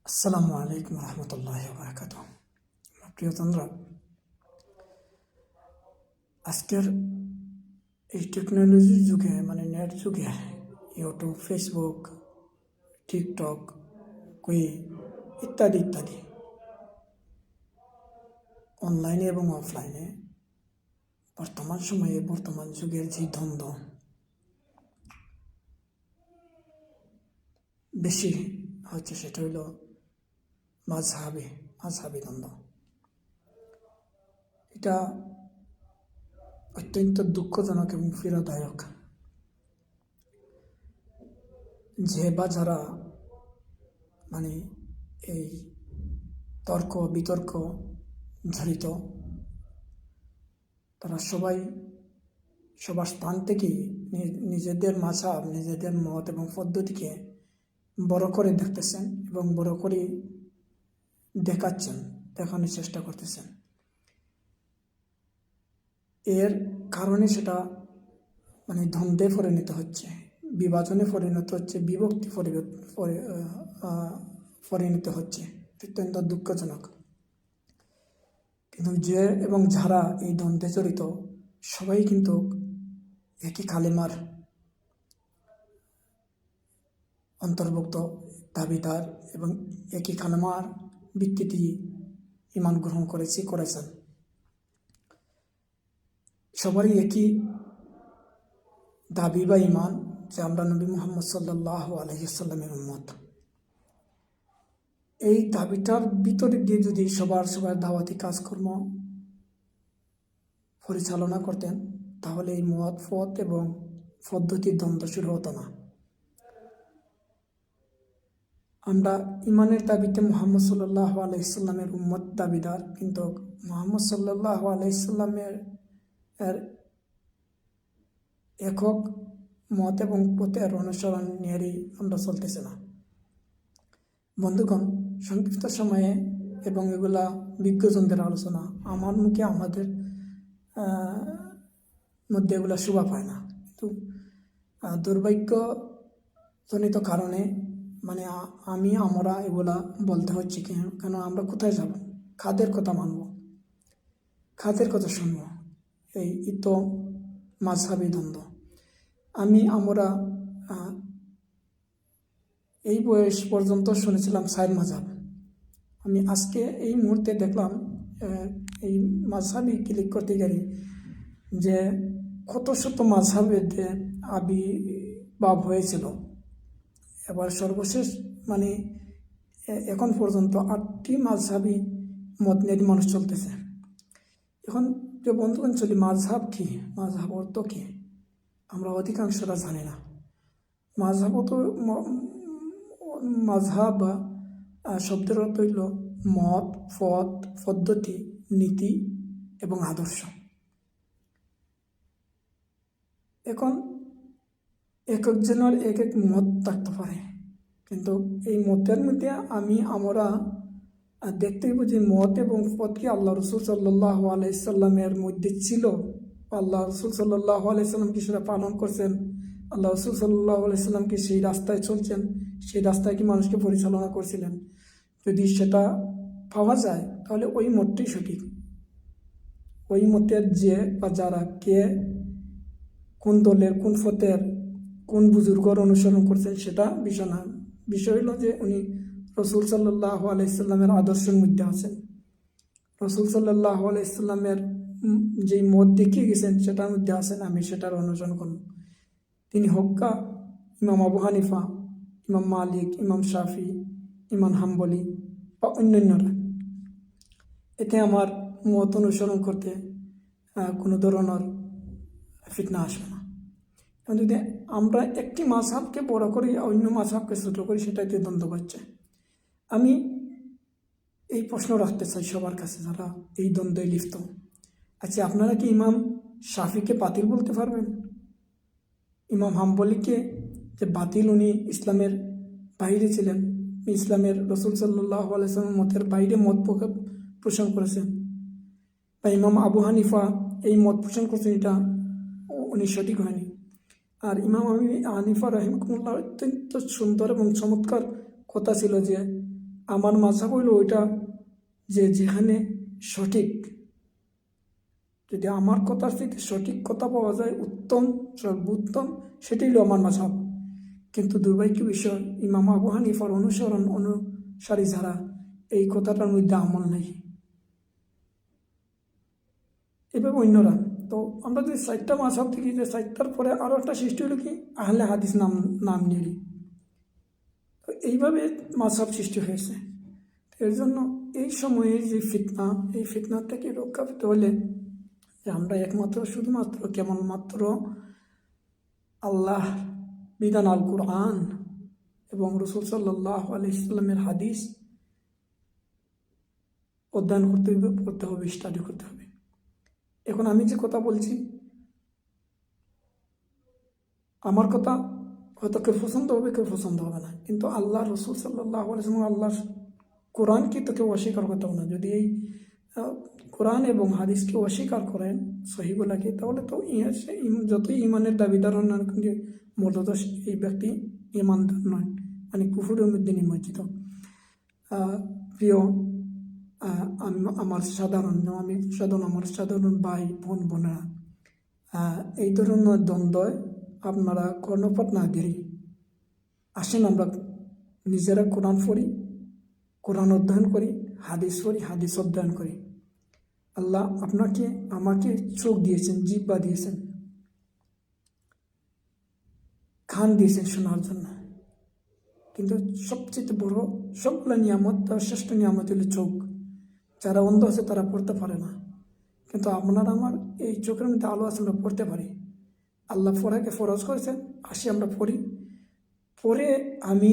আসসালামু আলাইকুম রহমতুল্লাহ বারাকাত। প্রিয় তন্দ্রা, আজকের এই টেকনোলজির যুগে নেট যুগে ইউটিউব, ফেসবুক, টিকটক, কুই ইত্যাদি ইত্যাদি অনলাইনে এবং অফলাইনে বর্তমান সময়ে বর্তমান যুগের যে দ্বন্দ্ব বেশি হচ্ছে সেটা হইল মাঝহাবি দ্বন্দ্ব। এটা অত্যন্ত দুঃখজনক এবং পীড়াদায়ক যে বা যারা এই তর্ক বিতর্ক জড়িত তারা সবাই সবার স্থান থেকেই নিজেদের মাঝহাব, নিজেদের মত এবং পদ্ধতিকে বড় করে দেখতেছেন এবং বড় করে দেখানোর চেষ্টা করতেছেন। এর কারণে সেটা দ্বন্দ্বে পরিণত হচ্ছে, বিভাজনে পরিণত হচ্ছে, বিভক্তি পরিণত হচ্ছে। অত্যন্ত দুঃখজনক। কিন্তু যে এবং যারা এই দ্বন্দ্বে জড়িত সবাই কিন্তু একই কালেমার অন্তর্ভুক্ত দাবিদার এবং একই কালেমার ভিত্তিতে ঈমান গ্রহণ করেছেন। সবারই একই দাবি বা ঈমান যে আমরা নবী মুহাম্মদ সাল্লাল্লাহু আলাইহি ওয়াসাল্লামের উম্মত। এই দাবিটার ভিতরে দিয়ে যদি সবার দাওয়াতি কাজকর্ম পরিচালনা করতেন তাহলে এই মত পথ এবং পদ্ধতির দ্বন্দ্ব শুরু হতো না। আমরা ইমানের দাবিতে মুহাম্মদ সাল্লাল্লাহু আলাইহি ওয়াসাল্লামের উম্মত দাবিদার, কিন্তু মুহাম্মদ সাল্লাল্লাহু আলাইহি ওয়াসাল্লামের একক মত এবং পথের অনুসরণ নিয়েই আমরা চলতেছে না। বন্ধুগণ, সংক্ষিপ্ত সময়ে এবং এগুলা বিজ্ঞজনদের আলোচনা, আমার মুখে আমাদের মধ্যে এগুলা শোভা পায় না। কিন্তু দুর্ভাগ্যজনিত কারণে আমরা এগুলা বলতে হচ্ছে। কেন আমরা কোথায় যাব, কাদের কথা মানব, কাদের কথা শুনব? এই তো মাঝহাবি দ্বন্দ্ব। আমরা এই বয়স পর্যন্ত শুনেছিলাম 4 মাযহাব। আমি আজকে এই মুহূর্তে দেখলাম এই মাঝহাবি ক্লিক করতে গেলে যে কত শত মাঝহাবের আবির্ভাব হয়েছিল। এবার সর্বশেষ এখন পর্যন্ত 8টি মাঝহাবি মত নিয়ে মানুষ চলতেছে। এখন যে বন্ধুগণ চলি, মাঝহাব কি, মাঝহাব অর্থ কি আমরা অধিকাংশরা জানি না। মাযহাব শব্দের অর্থ হইল মত, পথ, পদ্ধতি, নীতি এবং আদর্শ। এখন এক একজনের এক এক মত থাকতে পারে, কিন্তু এই মতের মধ্যে আমরা দেখতে বুঝি মত এবং পথ কি আল্লাহ রসুল সাল্লাল্লাহু আলাইহি সাল্লামের মধ্যে ছিল। আল্লাহ রসুল সাল্লাল্লাহু আলাইহি সাল্লাম কি সেটা পালন করছেন? আল্লাহ রসুল সাল্লাল্লাহু আলাইহি সাল্লাম কি সেই রাস্তায় চলছেন? সেই রাস্তায় কি মানুষকে পরিচালনা করছিলেন? যদি সেটা পাওয়া যায় তাহলে ওই মতটাই সঠিক। ওই মতের যে বা যারা কে কোন দলের, কোন পথের, কোন বুজুর্গর অনুসরণ করছেন সেটা বিষয় না। বিষয় হলো যে উনি রসুল সাল্লাল্লাহু আলাইহি সাল্লামের আদর্শের মধ্যে আছেন। রসুল সাল্লাল্লাহু আলাইহি সাল্লামের যেই মত দেখিয়ে গেছেন সেটার মধ্যে আছেন, আমি সেটার অনুসরণ করব। তিনি হক্কা ইমাম আবু হানিফা, ইমাম মালিক, ইমাম শাফি, ইমাম হাম্বলি বা অন্যান্যরা, এতে আমার মত অনুসরণ করতে কোনো ধরনের ফিতনা আসবে না। যদি আমরা একটি মাযহাবকে বড় করি, অন্য মাযহাবকে ছোট করি, সেটাতে দ্বন্দ্ব হচ্ছে। আমি এই প্রশ্ন রাখতে চাই সবার কাছে যারা এই দ্বন্দ্বে লিপ্ত। আচ্ছা, আপনারা কি ইমাম শাফিকে বাতিল বলতে পারবেন? ইমাম হাম্বলিকে যে বাতিল, উনি ইসলামের বাইরে ছিলেন, ইসলামের রসুল সাল্লাল্লাহু আলাইহি ওয়াসাল্লামের মতের বাইরে মত পোষণ করেছেন। বা ইমাম আবু হানিফা এই মত পোষণ করছেন, এটা উনি সঠিক হয়নি। আর ইমাম হানিফা রাহিমাহুল্লাহ অত্যন্ত সুন্দর এবং চমৎকার কথা ছিল যে আমার মাযহাব হইল ওইটা যে যেখানে সঠিক, যদি আমার কথার থেকে সঠিক কথা পাওয়া যায় উত্তম সর্বোত্তম, সেটাই হলো আমার মাযহাব। কিন্তু দুর্ভাগ্য বিষয় ইমাম আবু হানিফার অনুসারী যারা, এই কথাটার মধ্যে আমল নেই, এভাবে অন্যরা। তো আমরা যদি 4টা মাযহাব দেখি, যে 4টার পরে আরও একটা সৃষ্টি হলো কি আহলে হাদিস নাম নিয়ে। তো এইভাবে মাযহাব সৃষ্টি হয়েছে। এর জন্য এই সময়ে যে ফিতনা, এই ফিতনা থেকে রক্ষা পেতে হলে যে আমরা একমাত্র শুধুমাত্র কেবলমাত্র আল্লাহ বিধান আল কুরআন এবং রাসূল সাল্লাল্লাহু আলাইহি সাল্লামের হাদিস অধ্যয়ন করতে হবে, পড়তে হবে, স্টাডি করতে হবে। এখন আমি যে কথা বলছি, আমার কথা হয়তো কেউ পছন্দ হবে, কেউ পছন্দ হবে না, কিন্তু আল্লাহ রাসূল সাল্লাল্লাহু আলাইহি ওয়াসাল্লাম আল্লাহর কোরআনকে তো কেউ অস্বীকার করতে হবে না। যদি এই কোরআন এবং হাদিসকে অস্বীকার করেন সহিগুলাকে, তাহলে তো যতই ইমানের দাবিদার হন না কিন্তু মূলত এই ব্যক্তি ইমানদার নয়, মানে কুফরের মধ্যে নিমজ্জিত। প্রিয় আমার সাধারণ ভাই বোনেরা, এই ধরনের দ্বন্দ্বে আপনারা কর্ণপাত না দিয়ে আসেন আমরা নিজেরা কোরআন পড়ি, কোরআন অধ্যয়ন করি, হাদিস পড়ি, হাদিস অধ্যয়ন করি। আল্লাহ আমাকে চোখ দিয়েছেন, জিহ্বা দিয়েছেন, কান দিয়েছেন শোনার জন্য, কিন্তু সবচেয়ে বড় সবগুলো নিয়ামত, তার শ্রেষ্ঠ নিয়ামত হলো চোখ। যারা অন্ধ আছে তারা পড়তে পারে না, কিন্তু আপনার আমার এই চোখের মধ্যে আলো আছে, আমরা পড়তে পারি। আল্লাহ পড়াকে ফরজ করেছেন, আসি আমরা পড়ি। পরে আমি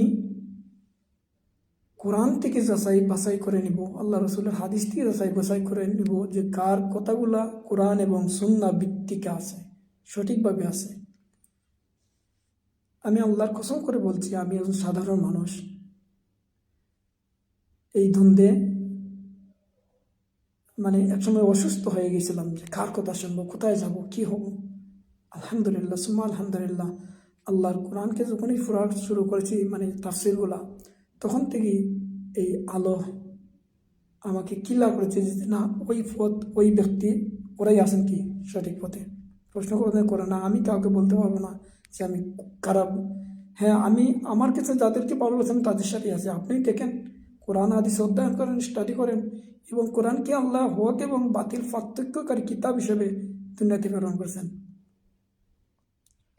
কোরআন থেকে বাছাই করে নিব, আল্লাহ রসুলের হাদিস থেকে বাছাই করে নিব যে কার কথাগুলা কোরআন এবং সুন্নাহ ভিত্তিক আছে, সঠিকভাবে আছে। আমি আল্লাহর কসম করে বলছি, আমি একজন সাধারণ মানুষ। এই দ্বন্দ্বে মানে একসময় অসুস্থ হয়ে গেছিলাম যে কার কথা শুনবো, কোথায় যাব, কি হব। আলহামদুলিল্লাহ সুম্মা আলহামদুলিল্লাহ, আল্লাহর কোরআনকে যখনই পড়া শুরু করেছি, মানে তাফসিরগুলা, তখন থেকেই এই আলো আমাকে কিলা করেছে যে না, ওই পথ, ওই ব্যক্তি, ওরাই আছেন কি সঠিক পথে। প্রশ্ন করে না, আমি কাউকে বলতে পারবো না যে আমি খারাপ। হ্যাঁ, আমি আমার কাছে যাদেরকে ভালো লাগছে আমি তাদের সাথে আছি। আপনি দেখেন, কোরআন হাদিস অধ্যয়ন করেন, স্টাডি করেন, এবং কোরআনকে আল্লাহ হক এবং বাতিল পার্থক্যকারী কিতাব হিসেবে দুনিয়াতে প্রেরণ করেছেন।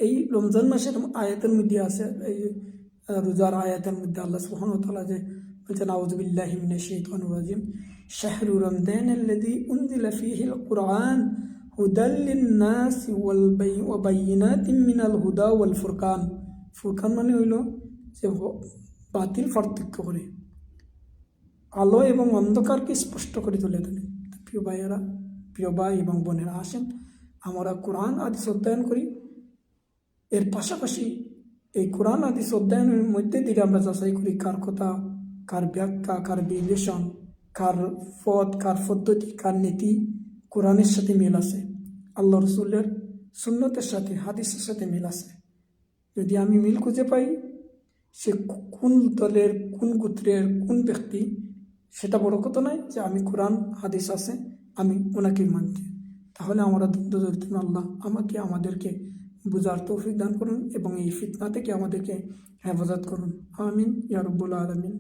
এই রমজান মাসের আয়াতের মধ্যে আছে, এই রোজার আয়াতের মধ্যে আল্লাহ সুবহানাহু ওয়া তাআলা যে বলছেন, আউযু বিল্লাহি মিনাশ শাইতানির রাজিম, শাহরু রমজানাল্লাযী উনজিলা ফীহিল কুরআন হুদাল লিন-নাসি ওয়া বায়িনাতিন মিনাল হুদা ওয়াল ফুরকান। ফুরকান মানে হইল যে বাতিল পার্থক্য করে, আলো এবং অন্ধকারকে স্পষ্ট করে তুলে দেন। প্রিয় ভাইয়েরা, প্রিয় ভাই এবং বোনেরা, আসেন আমরা কোরআন হাদিস অধ্যয়ন করি। এর পাশাপাশি এই কোরআন হাদিস অধ্যয়নের মধ্যে দিয়ে আমরা যাচাই করি কার কথা, কার ব্যাখ্যা, কার বিশ্লেষণ, কার পথ, কার পদ্ধতি, কার নীতি কোরআনের সাথে মিল আছে, আল্লাহ রসুলের সুন্নতের সাথে, হাদিসের সাথে মিল আছে। যদি আমি মিল খুঁজে পাই, সে কোন দলের, কোন গোত্রের, কোন ব্যক্তি, সেটা বড় কথা নয়, যে আমি কোরআন হাদিস আছে আমি ওনাকে মানছি। তাহলে আমরা দ্বন্দ্ব জড়িত না। আল্লাহ আমাদেরকে বুঝার তৌফিক দান করুন এবং এই ফিতনা থেকে আমাদেরকে হেফাজত করুন। আমিন ইয়া রাব্বুল আলামিন।